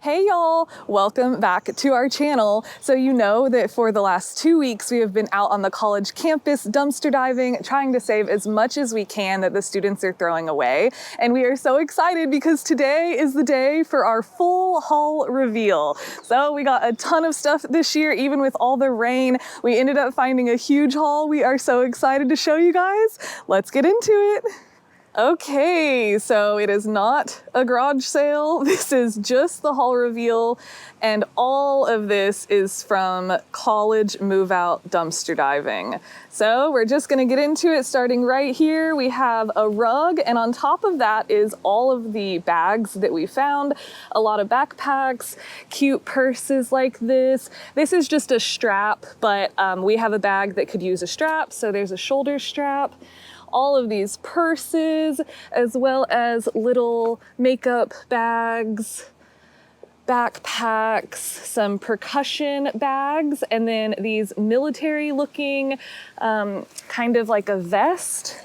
Hey y'all, welcome back to our channel. So you know that for the last 2 weeks we have been out on the college campus dumpster diving, trying to save as much as we can that the students are throwing away. And we are so excited because today is the day for our full haul reveal. So we got a ton of stuff this year, even with all the rain. We ended up finding a huge haul. We are so excited to show you guys. Let's get into it. Okay, so it is not a garage sale. This is just the haul reveal, and all of this is from college move out dumpster diving. So we're just gonna get into it starting right here. We have a rug, and on top of that is all of the bags that we found. A lot of backpacks, cute purses like this. This is just a strap, but we have a bag that could use a strap, so there's a shoulder strap. All of these purses, as well as little makeup bags, backpacks, some percussion bags, and then these military looking, kind of like a vest.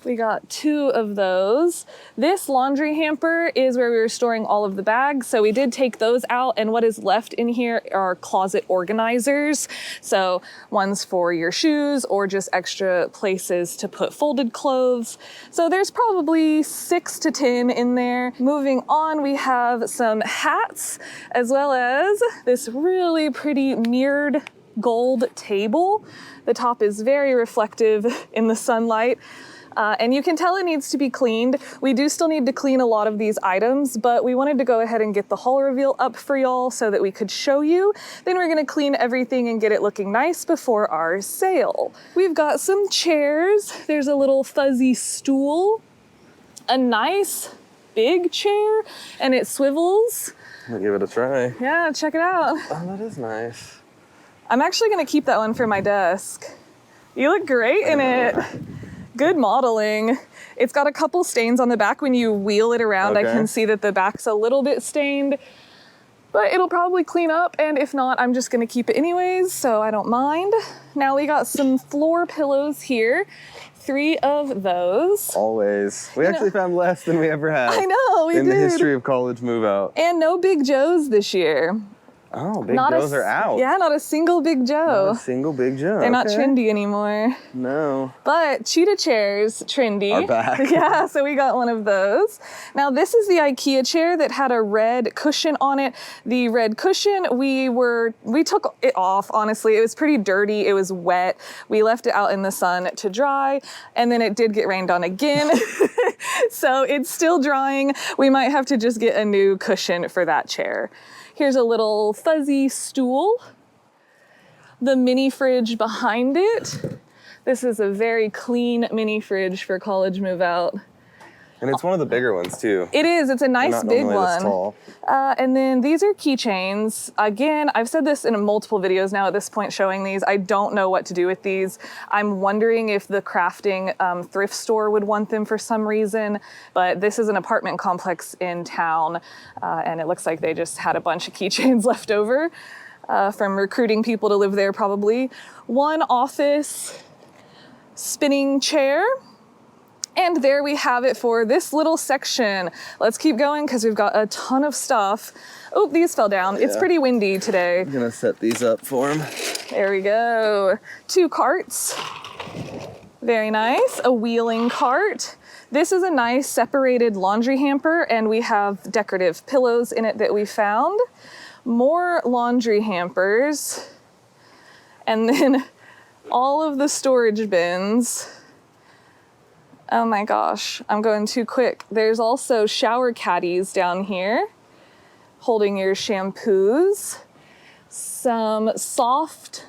We got 2 of those. This laundry hamper is where we were storing all of the bags. So we did take those out, and what is left in here are closet organizers. So one's for your shoes or just extra places to put folded clothes. So there's probably 6 to 10 in there. Moving on, we have some hats, as well as this really pretty mirrored gold table. The top is very reflective in the sunlight. And you can tell it needs to be cleaned. We do still need to clean a lot of these items, but we wanted to go ahead and get the haul reveal up for y'all so that we could show you. Then we're gonna clean everything and get it looking nice before our sale. We've got some chairs. There's a little fuzzy stool, a nice big chair, and it swivels. I'll give it a try. Yeah, check it out. Oh, that is nice. I'm actually gonna keep that one for my desk. You look great in it. Good modeling. It's got a couple stains on the back. When you wheel it around, Okay. I can see that the back's a little bit stained, but it'll probably clean up, and if not, I'm just gonna keep it anyways, so I don't mind. Now we got some floor pillows here. 3 of those. Always. We actually found less than we ever had. I know, we in did. the history of college move out. And no Big Joes this year. Oh, Big Joes are out. Yeah, not a single Big Joe. Not a single Big Joe. They're not trendy anymore. No. But cheetah chairs, trendy. Are back. Yeah, so we got one of those. Now this is the IKEA chair that had a red cushion on it. The red cushion, we took it off, honestly. It was pretty dirty, it was wet. We left it out in the sun to dry, and then it did get rained on again. So it's still drying. We might have to just get a new cushion for that chair. Here's a little fuzzy stool. The mini fridge behind it. This is a very clean mini fridge for college move out. And it's one of the bigger ones too. It is, it's a nice big This one. tall. And then these are keychains. Again, I've said this in multiple videos now at this point showing these. I don't know what to do with these. I'm wondering if the crafting thrift store would want them for some reason, but this is an apartment complex in town, and it looks like they just had a bunch of keychains left over from recruiting people to live there probably. One office spinning chair. And there we have it for this little section. Let's keep going because we've got a ton of stuff. Oh, these fell down. Yeah. It's pretty windy today. I'm gonna set these up for him. There we go. 2 carts. Very nice. A wheeling cart. This is a nice separated laundry hamper, and we have decorative pillows in it that we found. More laundry hampers. And then all of the storage bins. Oh my gosh, I'm going too quick. There's also shower caddies down here, holding your shampoos. Some soft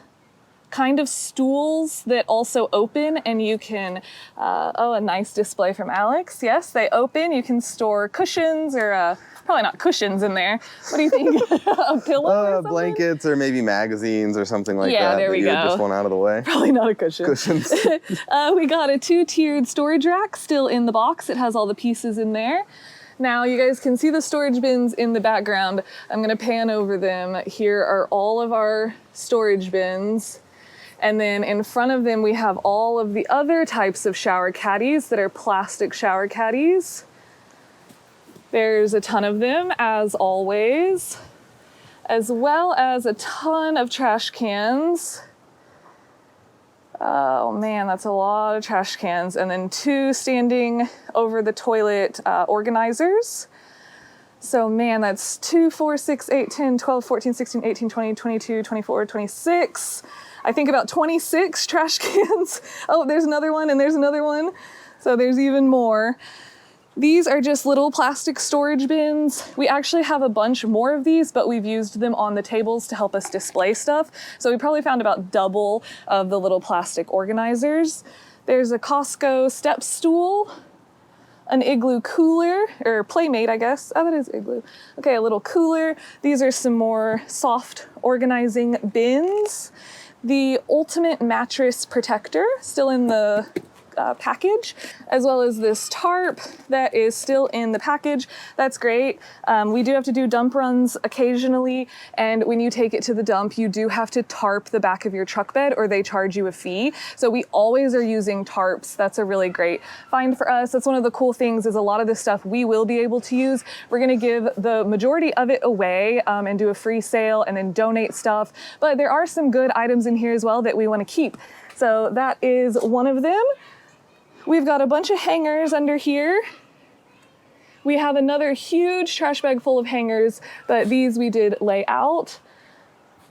kind of stools that also open, and you can, oh, a nice display from Alex. Yes, they open. You can store cushions or probably not cushions in there. What do you think? A pillow or something? Blankets or maybe magazines or something like that. Yeah, there we go. Just one out of the way. Probably not a cushion. Cushions. We got a 2-tiered storage rack still in the box. It has all the pieces in there. Now you guys can see the storage bins in the background. I'm gonna pan over them. Here are all of our storage bins. And then in front of them, we have all of the other types of shower caddies that are plastic shower caddies. There's a ton of them, as always, as well as a ton of trash cans. Oh man, that's a lot of trash cans. And then 2 standing over the toilet organizers. So man, that's 2, 4, 6, 8, 10, 12, 14, 16, 18, 20, 22, 24, 26. I think about 26 trash cans. Oh, there's another one and there's another one. So there's even more. These are just little plastic storage bins. We actually have a bunch more of these, but we've used them on the tables to help us display stuff. So we probably found about double of the little plastic organizers. There's a Costco step stool, an Igloo cooler, or Playmate, I guess. Oh, that is Igloo. Okay, a little cooler. These are some more soft organizing bins. The Ultimate Mattress Protector, still in the package, as well as this tarp that is still in the package. That's great. We do have to do dump runs occasionally, and when you take it to the dump, you do have to tarp the back of your truck bed or they charge you a fee. So we always are using tarps. That's a really great find for us. That's one of the cool things, is a lot of this stuff we will be able to use. We're gonna give the majority of it away and do a free sale and then donate stuff. But there are some good items in here as well that we wanna keep. So that is one of them. We've got a bunch of hangers under here. We have another huge trash bag full of hangers, but these we did lay out.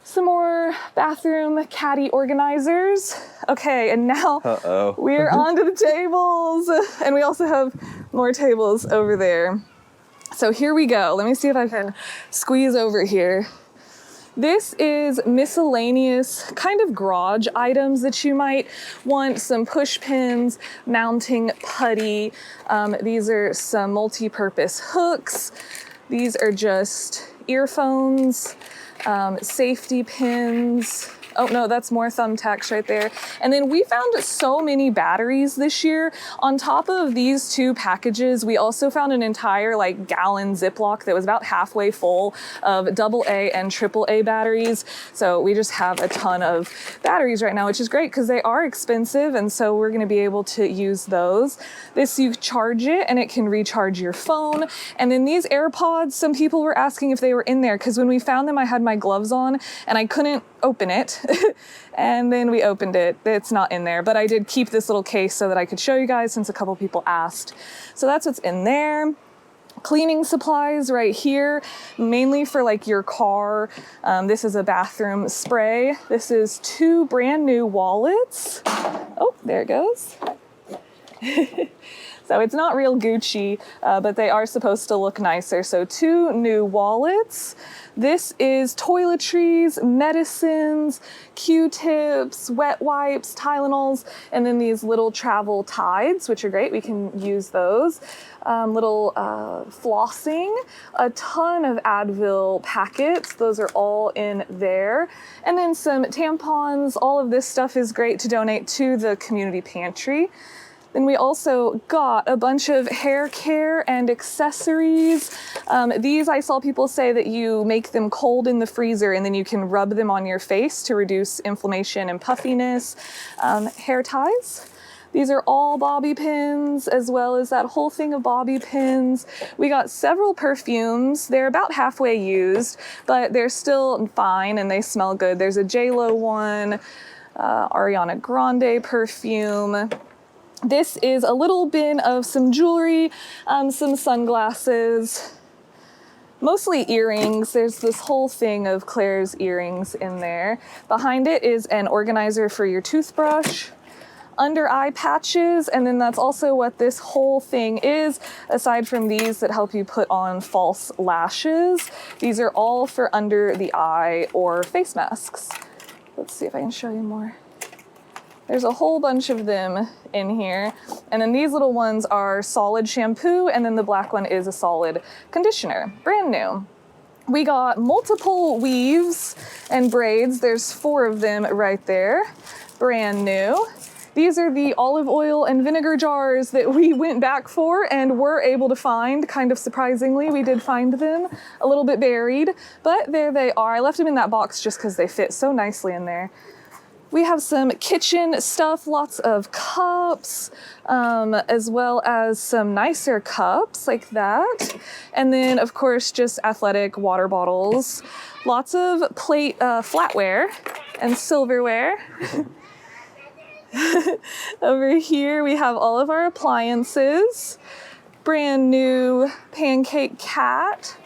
Some more bathroom caddy organizers. Okay, and now we're onto the tables. And we also have more tables over there. So here we go. Let me see if I can squeeze over here. This is miscellaneous kind of garage items that you might want. Some push pins, mounting putty. These are some multi-purpose hooks. These are just earphones, safety pins. Oh no, that's more thumbtacks right there. And then we found so many batteries this year. On top of these 2 packages, we also found an entire gallon Ziploc that was about halfway full of AA and AAA batteries. So we just have a ton of batteries right now, which is great because they are expensive. And so we're gonna be able to use those. This, you charge it and it can recharge your phone. And then these AirPods, some people were asking if they were in there, because when we found them, I had my gloves on and I couldn't open it. And then we opened it. It's not in there, but I did keep this little case so that I could show you guys, since a couple people asked. So that's what's in there. Cleaning supplies right here, mainly for your car. This is a bathroom spray. This is 2 brand new wallets. Oh, there it goes. So it's not real Gucci, but they are supposed to look nicer. So 2 new wallets. This is toiletries, medicines, Q-tips, wet wipes, Tylenols, and then these little travel tides, which are great. We can use those. Little flossing, a ton of Advil packets. Those are all in there. And then some tampons. All of this stuff is great to donate to the community pantry. Then we also got a bunch of hair care and accessories. These, I saw people say that you make them cold in the freezer and then you can rub them on your face to reduce inflammation and puffiness. Hair ties. These are all bobby pins, as well as that whole thing of bobby pins. We got several perfumes. They're about halfway used, but they're still fine and they smell good. There's a J.Lo one, Ariana Grande perfume. This is a little bin of some jewelry, some sunglasses, mostly earrings. There's this whole thing of Claire's earrings in there. Behind it is an organizer for your toothbrush, under eye patches, and then that's also what this whole thing is, aside from these that help you put on false lashes. These are all for under the eye or face masks. Let's see if I can show you more. There's a whole bunch of them in here. And then these little ones are solid shampoo, and then the black one is a solid conditioner, brand new. We got multiple weaves and braids. There's 4 of them right there, brand new. These are the olive oil and vinegar jars that we went back for and were able to find, kind of surprisingly. We did find them a little bit buried, but there they are. I left them in that box just because they fit so nicely in there. We have some kitchen stuff, lots of cups, as well as some nicer cups like that. And then, of course, just athletic water bottles. Lots of plate flatware and silverware. Over here, we have all of our appliances. Brand new pancake cat.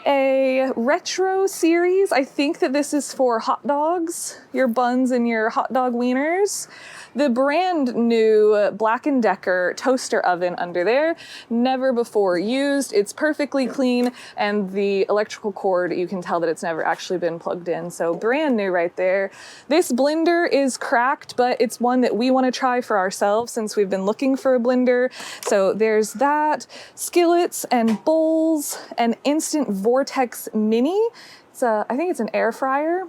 A retro series. I think that this is for hot dogs, your buns and your hot dog wieners. The brand new Black & Decker toaster oven under there, never before used. It's perfectly clean, and the electrical cord, you can tell that it's never actually been plugged in. So brand new right there. This blender is cracked, but it's one that we want to try for ourselves since we've been looking for a blender. So there's that. Skillets and bowls, an Instant Vortex Mini. I think it's an air fryer.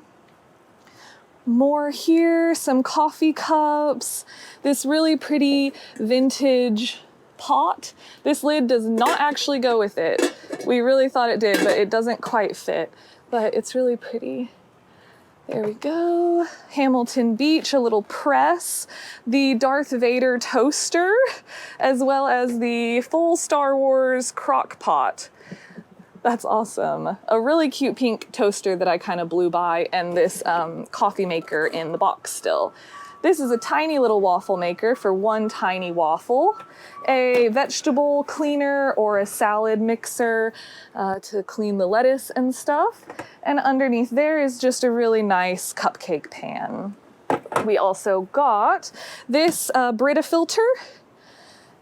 More here, some coffee cups, this really pretty vintage pot. This lid does not actually go with it. We really thought it did, but it doesn't quite fit, but it's really pretty. There we go. Hamilton Beach, a little press, the Darth Vader toaster, as well as the full Star Wars crock pot. That's awesome. A really cute pink toaster that I kind of blew by, and this coffee maker in the box still. This is a tiny little waffle maker for one tiny waffle. A vegetable cleaner or a salad mixer to clean the lettuce and stuff. And underneath there is just a really nice cupcake pan. We also got this Brita filter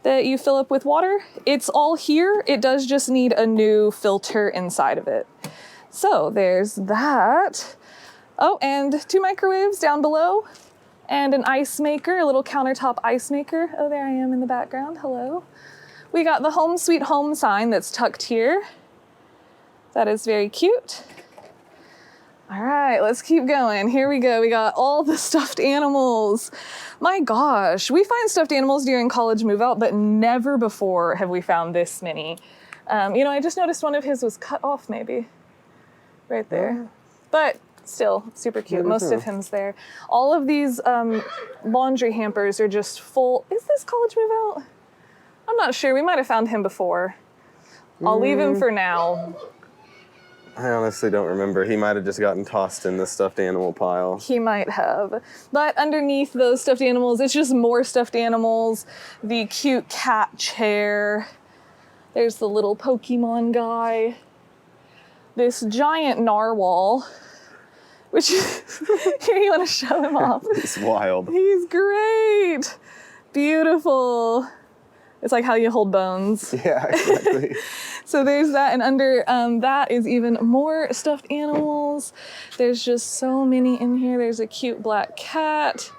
that you fill up with water. It's all here. It does just need a new filter inside of it. So there's that. Oh, and 2 microwaves down below and an ice maker, a little countertop ice maker. Oh, there I am in the background. Hello. We got the Home Sweet Home sign that's tucked here. That is very cute. All right, let's keep going. Here we go. We got all the stuffed animals. My gosh, we find stuffed animals during college move out, but never before have we found this many. I just noticed one of his was cut off maybe, right there. But still, super cute. Most of him's there. All of these laundry hampers are just full. Is this college move out? I'm not sure. We might have found him before. I'll leave him for now. I honestly don't remember. He might have just gotten tossed in the stuffed animal pile. He might have. But underneath those stuffed animals, it's just more stuffed animals. The cute cat chair. There's the little Pokemon guy. This giant narwhal, which here, you want to show him off. He's wild. He's great. Beautiful. It's like how you hold bones. Yeah, exactly. So there's that, and under that is even more stuffed animals. There's just so many in here. There's a cute black cat.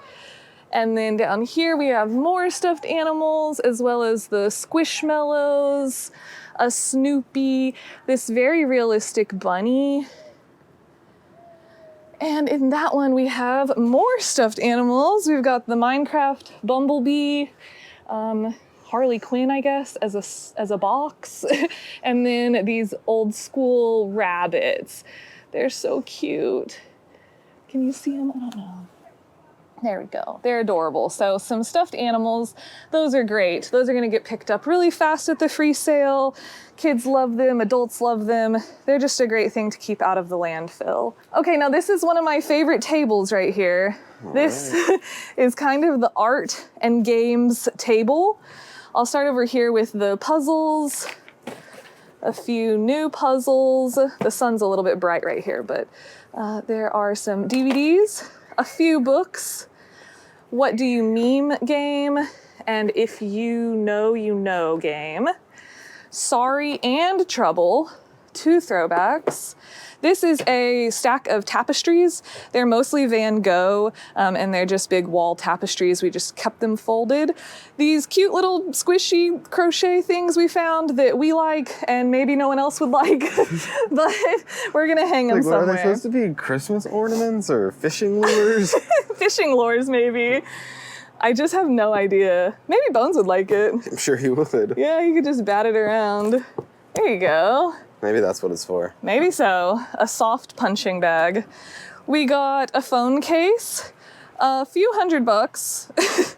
And then down here we have more stuffed animals, as well as the Squishmallows, a Snoopy, this very realistic bunny. And in that one we have more stuffed animals. We've got the Minecraft Bumblebee, Harley Quinn, I guess, as a box. And then these old school rabbits. They're so cute. Can you see them? I don't know. There we go. They're adorable. So some stuffed animals, those are great. Those are gonna get picked up really fast at the free sale. Kids love them, adults love them. They're just a great thing to keep out of the landfill. Okay, now this is one of my favorite tables right here. This is kind of the art and games table. I'll start over here with the puzzles, a few new puzzles. The sun's a little bit bright right here, but there are some DVDs, a few books, What Do You Meme game, and If You Know, You Know game, Sorry and Trouble, 2 throwbacks. This is a stack of tapestries. They're mostly Van Gogh, and they're just big wall tapestries. We just kept them folded. These cute little squishy crochet things we found that we like, and maybe no one else would like, but we're gonna hang them somewhere. Are they supposed to be Christmas ornaments or fishing lures? Fishing lures, maybe. I just have no idea. Maybe Bones would like it. I'm sure he would. Yeah, you could just bat it around. There you go. Maybe that's what it's for. Maybe so. A soft punching bag. We got a phone case, A few $100.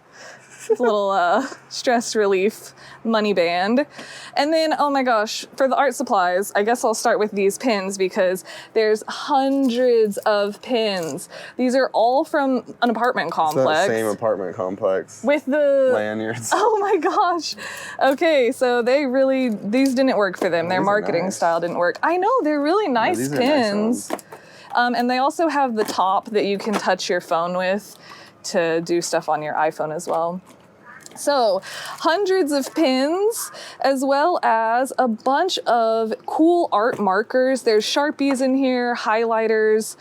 A little stress relief money band. And then, oh my gosh, for the art supplies, I guess I'll start with these pins because there's hundreds of pins. These are all from an apartment complex. It's that same apartment complex. With the lanyards. Oh my gosh. Okay, so these didn't work for them. Their marketing nice. style didn't work. I know, they're really nice these are pins. nice ones. And they also have the top that you can touch your phone with to do stuff on your iPhone as well. So hundreds of pins, as well as a bunch of cool art markers. There's Sharpies in here, highlighters.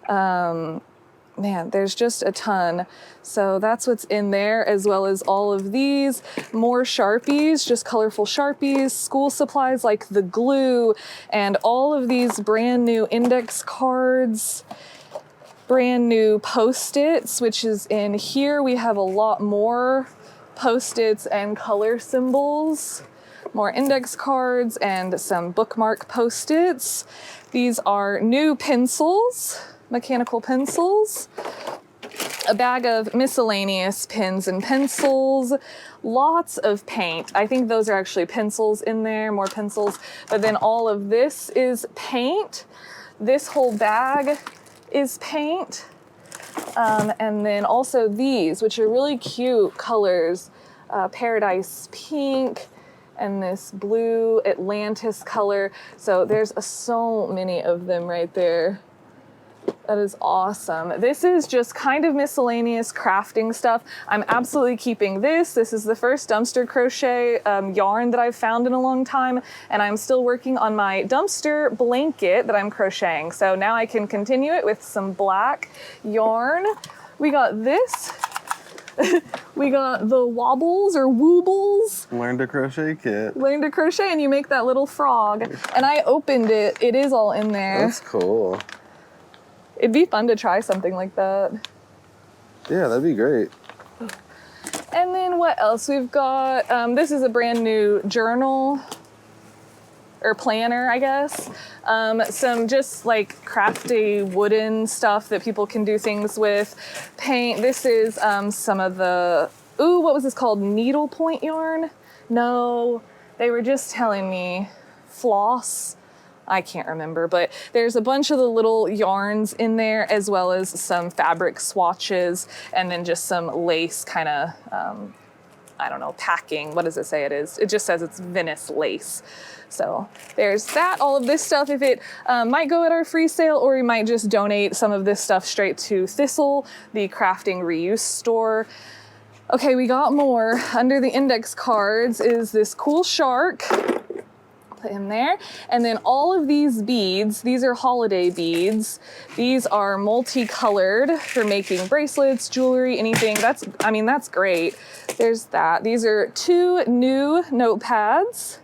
Man, there's just a ton. So that's what's in there, as well as all of these. More Sharpies, just colorful Sharpies, school supplies like the glue, and all of these brand new index cards. Brand new Post-its, which is in here. We have a lot more Post-its and color symbols, more index cards, and some bookmark Post-its. These are new pencils, mechanical pencils, a bag of miscellaneous pens and pencils, lots of paint. I think those are actually pencils in there, more pencils, but then all of this is paint. This whole bag is paint. And then also these, which are really cute colors, Paradise Pink and this blue Atlantis color. So there's so many of them right there. That is awesome. This is just kind of miscellaneous crafting stuff. I'm absolutely keeping this. This is the first dumpster crochet yarn that I've found in a long time, and I'm still working on my dumpster blanket that I'm crocheting. So now I can continue it with some black yarn. We got this. We got the wobbles or woobles. Learn to crochet kit. Learn to crochet, and you make that little frog. And I opened it. It is all in there. That's cool. It'd be fun to try something like that. Yeah, that'd be great. And then what else? We've got, this is a brand new journal or planner, I guess. Some just like crafty wooden stuff that people can do things with. Paint. This is some of the, what was this called? Needlepoint yarn? No, they were just telling me floss. I can't remember, but there's a bunch of the little yarns in there, as well as some fabric swatches, and then just some lace kind of, I don't know, packing. What does it say it is? It just says it's Venice lace. So there's that, all of this stuff. If it might go at our free sale, or we might just donate some of this stuff straight to Thistle, the crafting reuse store. Okay, we got more. Under the index cards is this cool shark. Put him there. And then all of these beads, these are holiday beads. These are multicolored for making bracelets, jewelry, anything. That's great. There's that. These are 2 new notepads.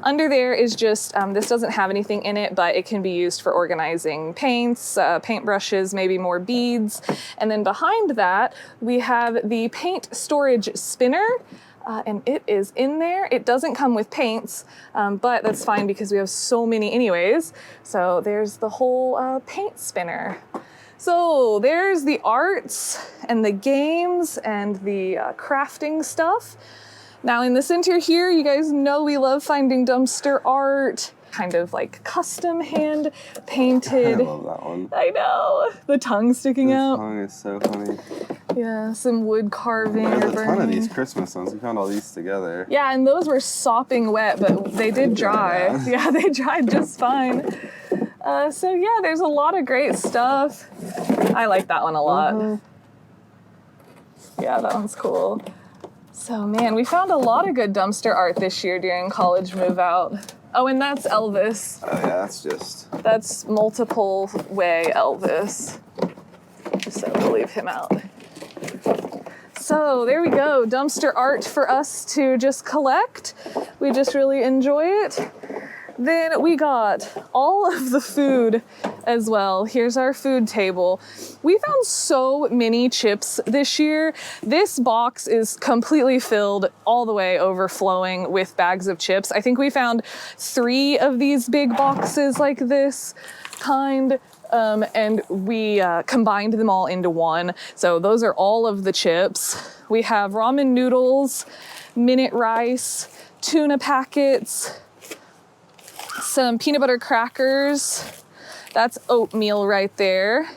Under there is just, this doesn't have anything in it, but it can be used for organizing paints, paintbrushes, maybe more beads. And then behind that, we have the paint storage spinner. And it is in there. It doesn't come with paints, but that's fine because we have so many anyways. So there's the whole paint spinner. So there's the arts and the games and the crafting stuff. Now in the center here, you guys know we love finding dumpster art, kind of like custom hand painted. I love that one. I know, the tongue sticking out. The tongue is so funny. Yeah, some wood carving. There's a ton of these Christmas ones. We found all these together. Yeah, and those were sopping wet, but they did dry. Yeah, they dried just fine. So yeah, there's a lot of great stuff. I like that one a lot. Yeah, that one's cool. So man, we found a lot of good dumpster art this year during college move out. Oh, and that's Elvis. Oh yeah, That's multiple way Elvis. So we'll leave him out. So there we go, dumpster art for us to just collect. We just really enjoy it. Then we got all of the food as well. Here's our food table. We found so many chips this year. This box is completely filled all the way overflowing with bags of chips. I think we found 3 of these big boxes like this kind, and we combined them all into one. So those are all of the chips. We have ramen noodles, minute rice, tuna packets, some peanut butter crackers. That's oatmeal right there.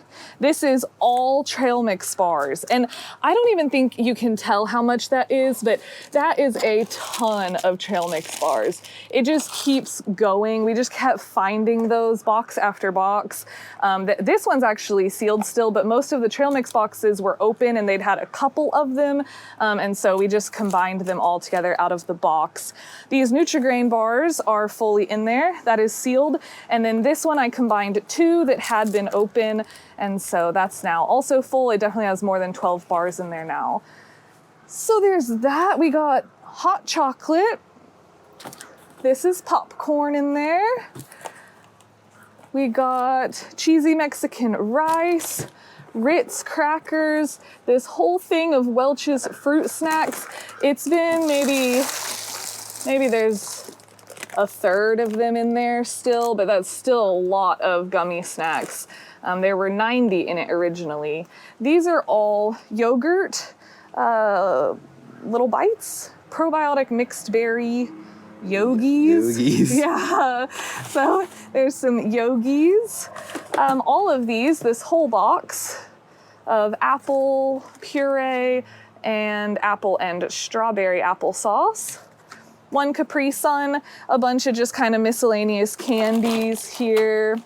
This is all trail mix bars. And I don't even think you can tell how much that is, but that is a ton of trail mix bars. It just keeps going. We just kept finding those box after box. This one's actually sealed still, but most of the trail mix boxes were open and they'd had a couple of them. And so we just combined them all together out of the box. These Nutri-Grain bars are fully in there. That is sealed. And then this one I combined 2 that had been open. And so that's now also full. It definitely has more than 12 bars in there now. So there's that. We got hot chocolate. This is popcorn in there. We got cheesy Mexican rice, Ritz crackers, this whole thing of Welch's fruit snacks. It's been maybe there's a third of them in there still, but that's still a lot of gummy snacks. There were 90 in it originally. These are all yogurt, little bites, probiotic mixed berry yogis. Yeah, so there's some yogis. All of these, this whole box of apple puree and apple and strawberry applesauce. 1 Capri Sun, a bunch of just kind of miscellaneous candies here.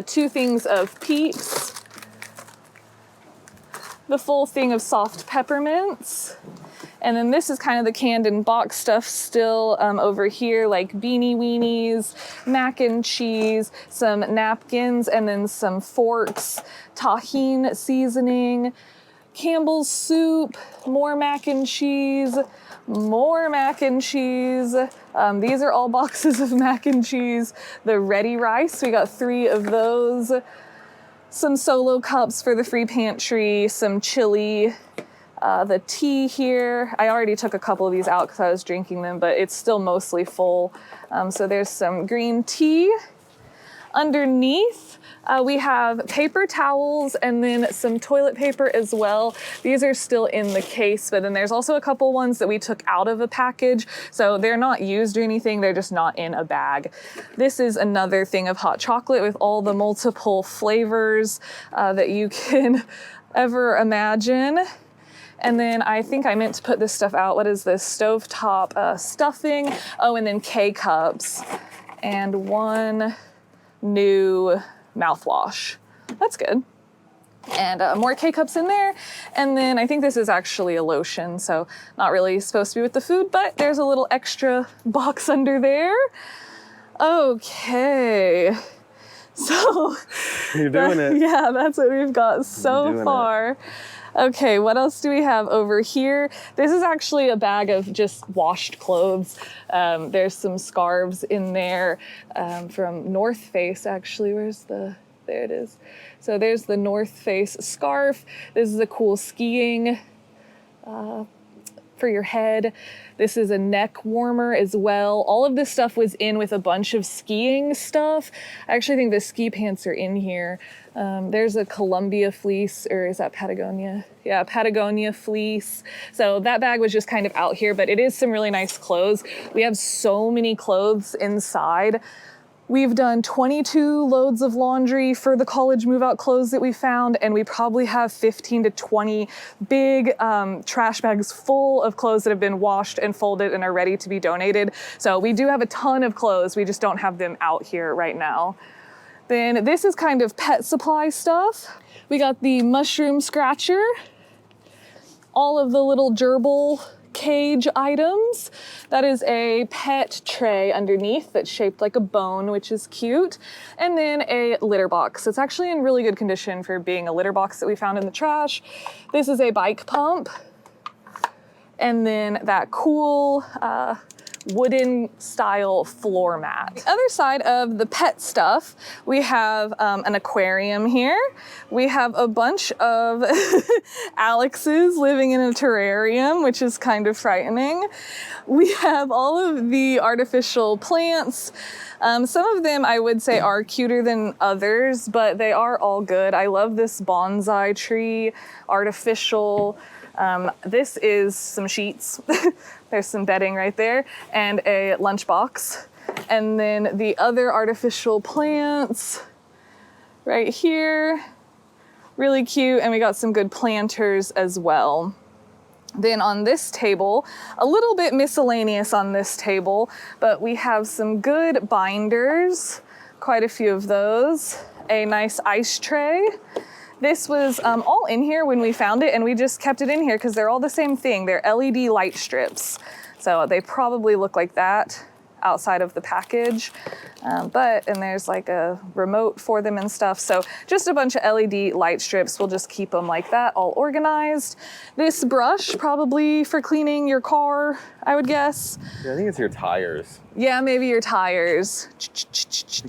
2 things of Peeps, the full thing of soft peppermints, and then this is kind of the canned and box stuff still over here, like beanie weenies, mac and cheese, some napkins, and then some forks, tahine seasoning, Campbell's soup, more mac and cheese, more mac and cheese. These are all boxes of mac and cheese. The ready rice, we got 3 of those. Some solo cups for the free pantry, some chili, the tea here. I already took a couple of these out because I was drinking them, but it's still mostly full. So there's some green tea. Underneath, we have paper towels and then some toilet paper as well. These are still in the case, but then there's also a couple ones that we took out of a package. So they're not used or anything, they're just not in a bag. This is another thing of hot chocolate with all the multiple flavors that you can ever imagine. And then I think I meant to put this stuff out. What is this? Stovetop stuffing. Oh, and then K-cups. And 1 new mouthwash. That's good. And more K-cups in there. And then I think this is actually a lotion, so not really supposed to be with the food, but there's a little extra box under there. Okay. So You're doing it. Yeah, that's what we've got so far. Okay, what else do we have over here? This is actually a bag of just washed clothes. There's some scarves in there from North Face, actually. There it is. So there's the North Face scarf. This is a cool skiing for your head. This is a neck warmer as well. All of this stuff was in with a bunch of skiing stuff. I actually think the ski pants are in here. There's a Columbia fleece, or is that Patagonia? Yeah, Patagonia fleece. So that bag was just kind of out here, but it is some really nice clothes. We have so many clothes inside. We've done 22 loads of laundry for the college move-out clothes that we found, and we probably have 15 to 20 big trash bags full of clothes that have been washed and folded and are ready to be donated. So we do have a ton of clothes, we just don't have them out here right now. Then this is kind of pet supply stuff. We got the mushroom scratcher, all of the little gerbil cage items. That is a pet tray underneath that's shaped like a bone, which is cute. And then a litter box. It's actually in really good condition for being a litter box that we found in the trash. This is a bike pump. And then that cool wooden style floor mat. The other side of the pet stuff, we have an aquarium here. We have a bunch of Alexes living in a terrarium, which is kind of frightening. We have all of the artificial plants. Some of them I would say are cuter than others, but they are all good. I love this bonsai tree, artificial. This is some sheets. There's some bedding right there and a lunchbox. And then the other artificial plants right here, really cute. And we got some good planters as well. Then on this table, a little bit miscellaneous on this table, but we have some good binders, quite a few of those, a nice ice tray. This was all in here when we found it, and we just kept it in here because they're all the same thing. They're LED light strips. So they probably look like that outside of the package. And there's like a remote for them and stuff. So just a bunch of LED light strips. We'll just keep them like that, all organized. This brush, probably for cleaning your car, I would guess. Yeah, I think it's your tires. Yeah, maybe your tires.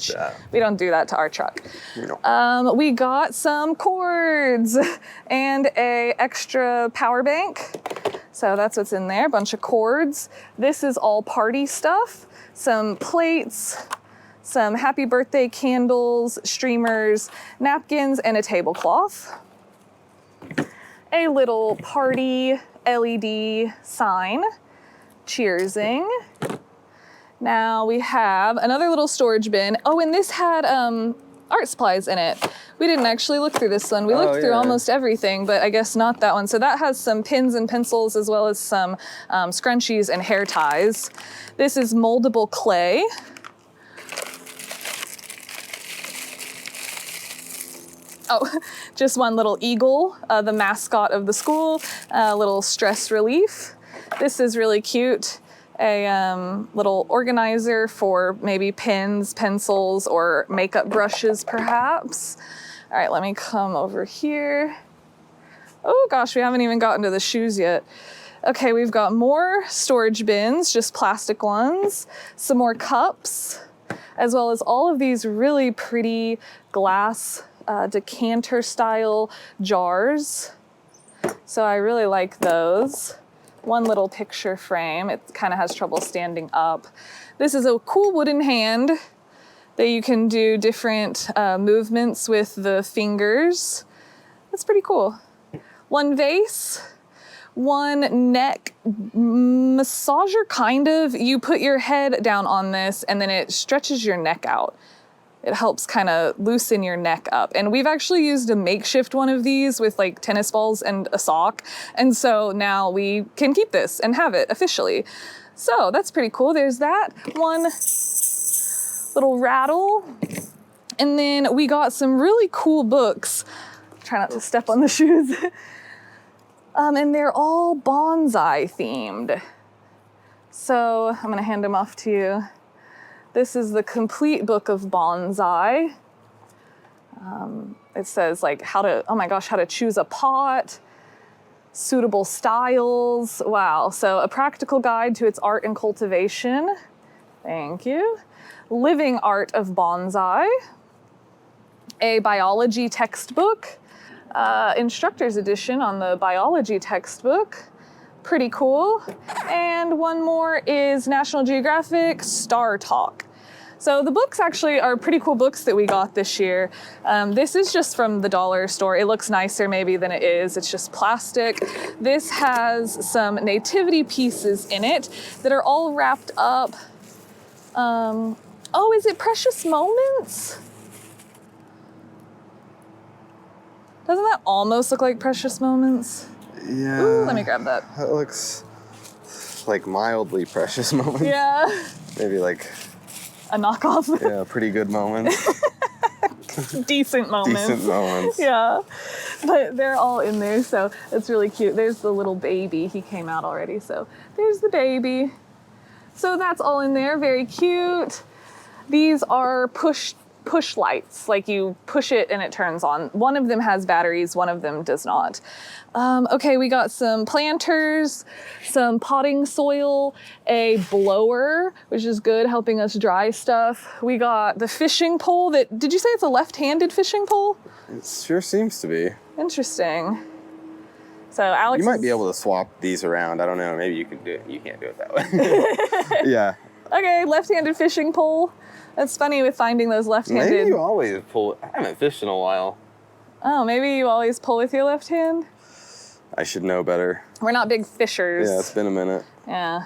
Yeah. We don't do that to our truck. No. We got some cords and a extra power bank. So that's what's in there, a bunch of cords. This is all party stuff. Some plates, some happy birthday candles, streamers, napkins, and a tablecloth. A little party LED sign, cheersing. Now we have another little storage bin. Oh, and this had art supplies in it. We didn't actually look through this one. We looked through almost everything, but I guess not that one. So that has some pins and pencils as well as some scrunchies and hair ties. This is moldable clay. Oh, just one little eagle, the mascot of the school, a little stress relief. This is really cute. A little organizer for maybe pens, pencils, or makeup brushes perhaps. All right, let me come over here. Oh gosh, we haven't even gotten to the shoes yet. Okay, we've got more storage bins, just plastic ones, some more cups, as well as all of these really pretty glass decanter style jars. So I really like those. One little picture frame. It kind of has trouble standing up. This is a cool wooden hand that you can do different movements with the fingers. That's pretty cool. One vase, one neck massager, kind of. You put your head down on this and then it stretches your neck out. It helps kind of loosen your neck up. And we've actually used a makeshift one of these with like tennis balls and a sock. And so now we can keep this and have it officially. So that's pretty cool. There's that one little rattle. And then we got some really cool books. Try not to step on the shoes. And they're all bonsai themed. So I'm gonna hand them off to you. This is the complete book of bonsai. It says like how to choose a pot, suitable styles. Wow, so a practical guide to its art and cultivation. Thank you. Living art of bonsai. A biology textbook. Instructor's edition on the biology textbook. Pretty cool. And one more is National Geographic Star Talk. So the books actually are pretty cool books that we got this year. This is just from the dollar store. It looks nicer maybe than it is. It's just plastic. This has some nativity pieces in it that are all wrapped up. Oh, is it Precious Moments? Doesn't that almost look like Precious Moments? Yeah. Ooh, let me grab that. That looks like mildly Precious Moments. Yeah. Maybe like a knockoff. Yeah, pretty good moments. Decent moments. Decent moments. Yeah. But they're all in there, so it's really cute. There's the little baby. He came out already, so there's the baby. So that's all in there, very cute. These are push push lights, like you push it and it turns on. One of them has batteries, one of them does not. Okay, we got some planters, some potting soil, a blower, which is good, helping us dry stuff. We got the fishing pole that, did you say it's a left-handed fishing pole? It sure seems to be. Interesting. So Alex, you might be able to swap these around. I don't know. Maybe you can do it. You can't do it that way. Yeah. Okay, left-handed fishing pole. That's funny with finding those left-handed. Maybe you always pull. I haven't fished in a while. Oh, maybe you always pull with your left hand? I should know better. We're not big fishers. Yeah, it's been a minute. Yeah.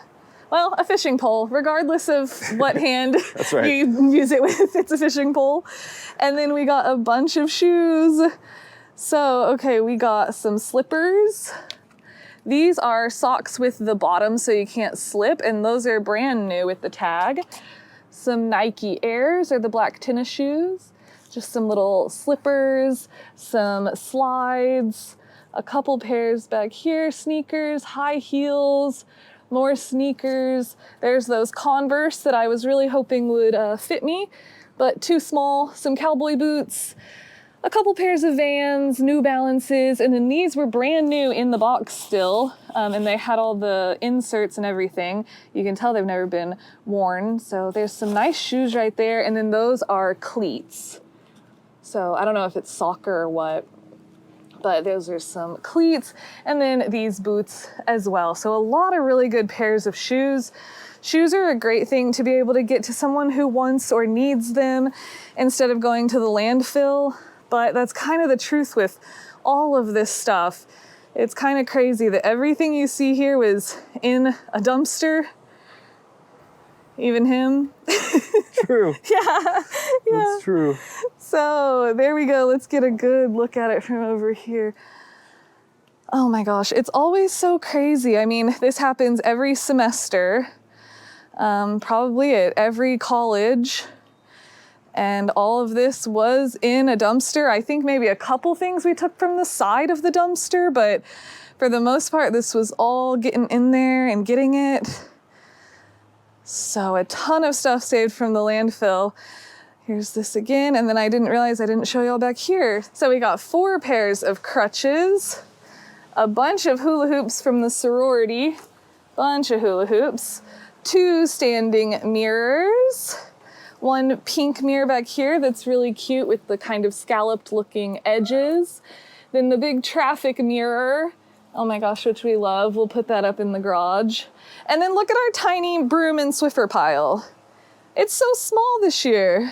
Well, a fishing pole, regardless of what hand That's right. you use it with, it's a fishing pole. And then we got a bunch of shoes. So, okay, we got some slippers. These are socks with the bottom so you can't slip, and those are brand new with the tag. Some Nike Airs, or the black tennis shoes. Just some little slippers, some slides, a couple pairs back here, sneakers, high heels, more sneakers. There's those Converse that I was really hoping would fit me, but too small. Some cowboy boots, a couple pairs of Vans, New Balances, and then these were brand new in the box still, and they had all the inserts and everything. You can tell they've never been worn, so there's some nice shoes right there, and then those are cleats. So I don't know if it's soccer or what, but those are some cleats, and then these boots as well. So a lot of really good pairs of shoes. Shoes are a great thing to be able to get to someone who wants or needs them instead of going to the landfill. But that's kind of the truth with all of this stuff. It's kind of crazy that everything you see here was in a dumpster. Even him. True. Yeah. That's true. So there we go. Let's get a good look at it from over here. Oh my gosh, it's always so crazy. I mean, this happens every semester, probably at every college. And all of this was in a dumpster. I think maybe a couple things we took from the side of the dumpster, but for the most part, this was all getting in there and getting it. So a ton of stuff saved from the landfill. Here's this again, and then I didn't realize I didn't show y'all back here. So we got 4 pairs of crutches, a bunch of hula hoops from the sorority, bunch of hula hoops, 2 standing mirrors, 1 pink mirror back here that's really cute with the kind of scalloped looking edges. Then the big traffic mirror, oh my gosh, which we love. We'll put that up in the garage. And then look at our tiny broom and Swiffer pile. It's so small this year.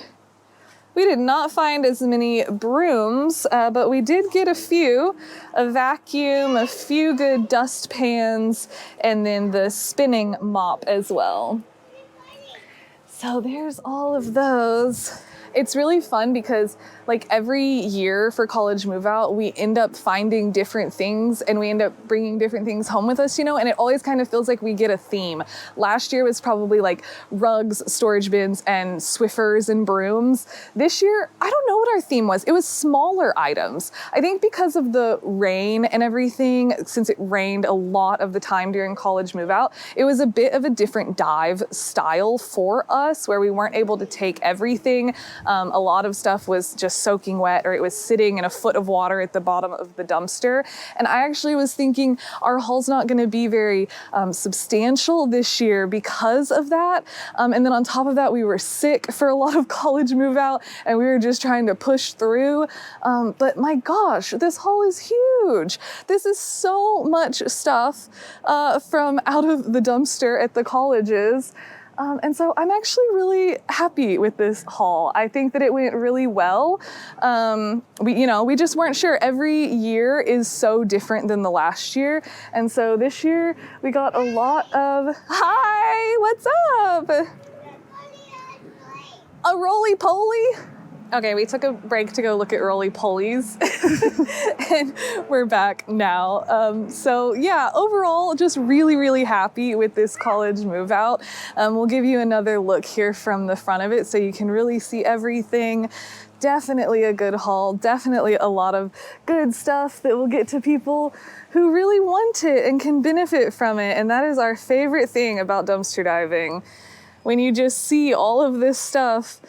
We did not find as many brooms, but we did get a few. A vacuum, a few good dust pans, and then the spinning mop as well. So there's all of those. It's really fun because like every year for college move out, we end up finding different things and we end up bringing different things home with us, you know, and it always kind of feels like we get a theme. Last year was probably like rugs, storage bins, and Swiffers and brooms. This year, I don't know what our theme was. It was smaller items. I think because of the rain and everything, since it rained a lot of the time during college move out, it was a bit of a different dive style for us where we weren't able to take everything. A lot of stuff was just soaking wet or it was sitting in a foot of water at the bottom of the dumpster. And I actually was thinking our haul's not gonna be very substantial this year because of that. And then on top of that, we were sick for a lot of college move out and we were just trying to push through. But my gosh, this haul is huge. This is so much stuff from out of the dumpster at the colleges. And so I'm actually really happy with this haul. I think that it went really well. We just weren't sure. Every year is so different than the last year. And so this year we got a lot of, hi, what's up? A roly-poly? Okay, we took a break to go look at roly-polies and we're back now. So yeah, overall, just really, really happy with this college move out. We'll give you another look here from the front of it so you can really see everything. Definitely a good haul, definitely a lot of good stuff that will get to people who really want it and can benefit from it. And that is our favorite thing about dumpster diving. When you just see all of this stuff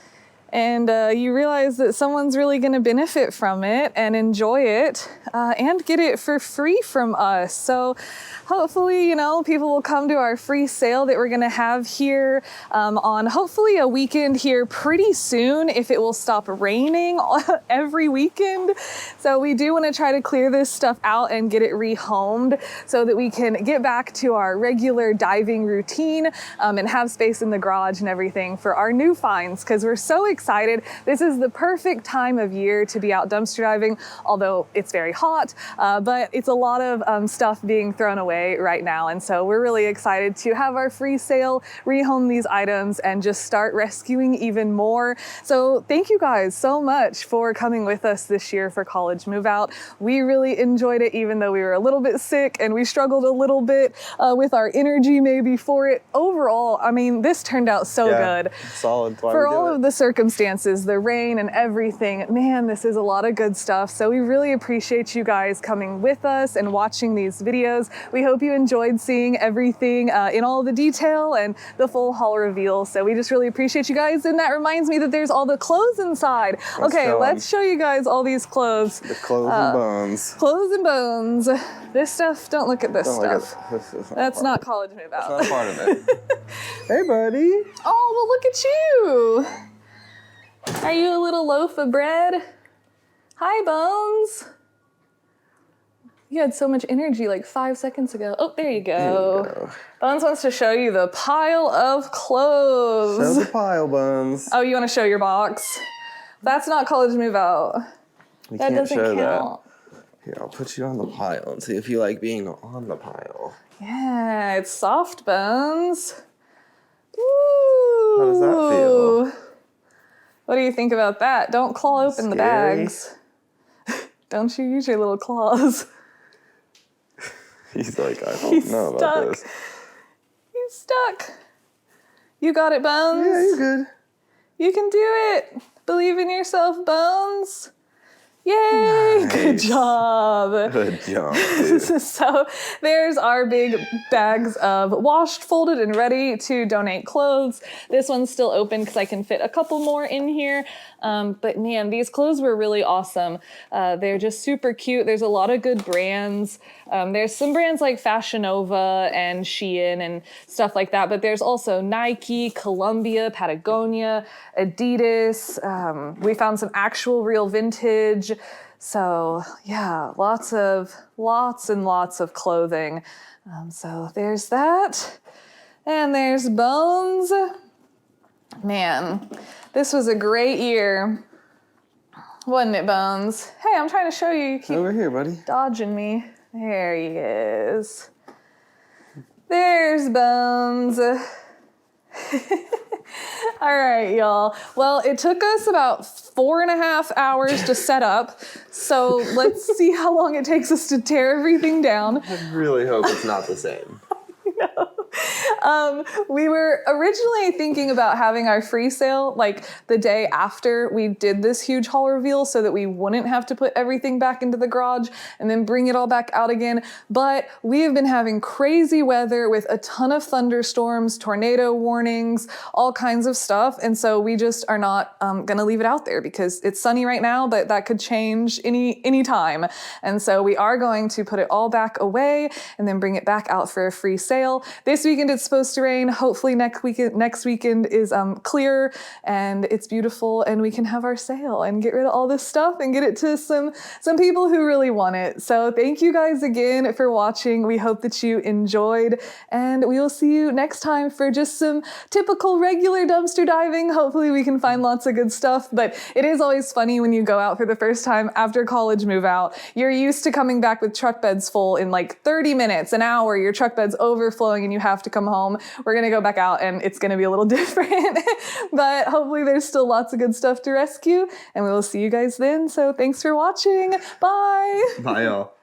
and you realize that someone's really going to benefit from it and enjoy it and get it for free from us. So hopefully, you know, people will come to our free sale that we're going to have here on hopefully a weekend here pretty soon, if it will stop raining every weekend. So we do want to try to clear this stuff out and get it rehomed so that we can get back to our regular diving routine and have space in the garage and everything for our new finds, because we're so excited. This is the perfect time of year to be out dumpster diving, although it's very hot, but it's a lot of stuff being thrown away right now. And so we're really excited to have our free sale, rehome these items, and just start rescuing even more. So thank you guys so much for coming with us this year for College Move Out. We really enjoyed it, even though we were a little bit sick and we struggled a little bit with our energy maybe for it. Overall, I mean, this turned out so good. Solid. For all of the circumstances, the rain and everything, man, this is a lot of good stuff. So we really appreciate you guys coming with us and watching these videos. We hope you enjoyed seeing everything in all the detail and the full haul reveal. So we just really appreciate you guys. And that reminds me that there's all the clothes inside. Let's show you guys all these clothes. The clothes and bones. Clothes and bones. This stuff, don't look at this stuff. That's not College Move Out. That's not a part of it. Hey, buddy. Oh, well, look at you. Are you a little loaf of bread? Hi, Bones. You had so much energy like 5 seconds ago. Oh, there you go. Bones wants to show you the pile of clothes. Show the pile, Bones. Oh, you want to show your box? That's not College Move Out. We That can't doesn't show count. that. Here, I'll put you on the pile and see if you like being on the pile. Yeah, it's soft, Bones. Ooh. How does that feel? What do you think about that? Don't claw open the bags. Don't you use your little claws. He's like, I don't know about this. He's stuck. You got it, Bones? Yeah, you're good. You can do it. Believe in yourself, Bones. Yay! Nice. Good job. Good job, dude. So there's our big bags of washed, folded, and ready to donate clothes. This one's still open because I can fit a couple more in here. But man, these clothes were really awesome. They're just super cute. There's a lot of good brands. There's some brands like Fashion Nova and Shein and stuff like that. But there's also Nike, Columbia, Patagonia, Adidas. We found some actual real vintage. So yeah, lots and lots of clothing. So there's that. And there's Bones. Man, this was a great year. Wasn't it, Bones? Hey, I'm trying to show you. You keep over here, buddy. dodging me. There he is. There's Bones. All right, y'all. Well, it took us about 4.5 hours to set up. So let's see how long it takes us to tear everything down. I really hope it's not the same. We were originally thinking about having our free sale like the day after we did this huge haul reveal so that we wouldn't have to put everything back into the garage and then bring it all back out again. But we have been having crazy weather with a ton of thunderstorms, tornado warnings, all kinds of stuff. And so we just are not going to leave it out there because it's sunny right now, but that could change any time. And so we are going to put it all back away and then bring it back out for a free sale. This weekend it's supposed to rain. Hopefully next weekend is clear and it's beautiful and we can have our sale and get rid of all this stuff and get it to some people who really want it. So thank you guys again for watching. We hope that you enjoyed and we will see you next time for just some typical regular dumpster diving. Hopefully we can find lots of good stuff, but it is always funny when you go out for the first time after college move out. You're used to coming back with truck beds full in like 30 minutes, an hour, your truck bed's overflowing and you have to come home. We're gonna go back out and it's gonna be a little different, but hopefully there's still lots of good stuff to rescue and we will see you guys then. So thanks for watching. Bye. Bye, y'all.